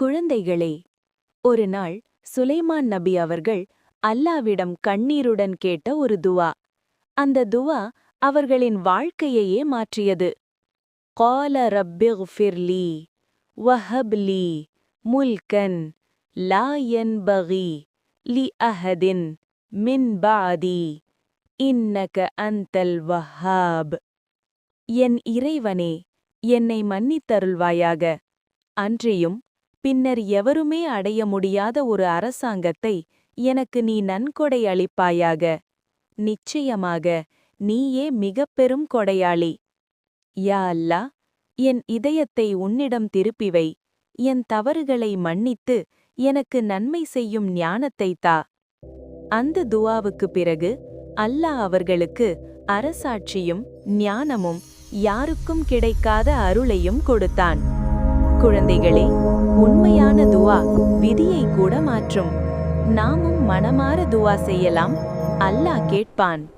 குழந்தைகளே, ஒரு நாள் சுலைமான் நபி அவர்கள் அல்லாவிடம் கண்ணீருடன் கேட்ட ஒரு துவா. அந்த துவா அவர்களின் வாழ்க்கையையே மாற்றியது. قال رب اغفر لي وهب لي ملكا لا ينبغي لأحد من بعدي إنك أنت الوهاب. என் இறைவனே, என்னை மன்னித்தருள்வாயாக. அன்றியும் பின்னர் எவருமே அடைய முடியாத ஒரு அரசாங்கத்தை எனக்கு நீ நன்கொடை அளிப்பாயாக. நிச்சயமாக நீயே மிகப் பெரும் கொடையாளி. யா அல்லாஹ், என் இதயத்தை உன்னிடம் திருப்பி வை. என் தவறுகளை மன்னித்து எனக்கு நன்மை செய்யும் ஞானத்தைத் தா. அந்த துவாவுக்கு பிறகு அல்லாஹ் அவர்களுக்கு அரசாட்சியும் ஞானமும் யாருக்கும் கிடைக்காத அருளையும் கொடுத்தான். குழந்தைகளே, உண்மையான துவா விதியை கூட மாற்றும். நாமும் மனமார துவா செய்யலாம். அல்லாஹ் கேட்பான்.